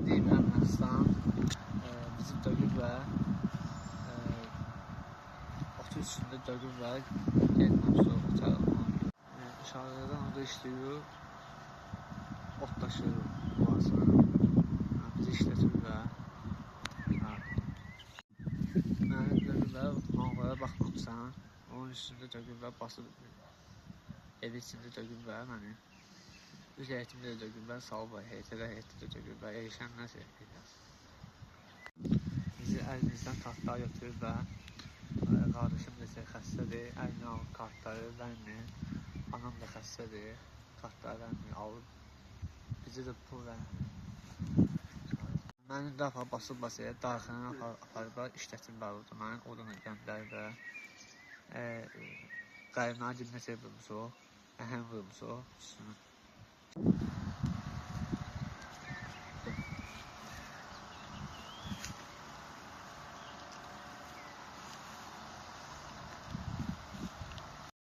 deyim Ermənistan bizi döyüb və otu üstündə döyüb və getməm soğuk uçarıq. İşarələrdən orada işləyir, ot daşıyır boğazına, bizi işlətir və məni döyüb və manğlara baxmamışsan, onun üstündə döyüb və basıb ev içində döyüb və məni üz heyətimdə də döyüb və salıb heyətdə də döyüb və erişənlər edər. Bizi əlimizdən kartlar götürüb və qardaşım da xəstədir, əlinə alıb kartları vermir, anam da xəstədir, kartları vermir, alıb bizi də pul vermir. Məni də basıb basıya darxanaya aparıblar, işlətiblər orada, məni oradan da göndərib və qayırmağa dinləsə vurmuşuq, əhəm vurmuşuq üstünə.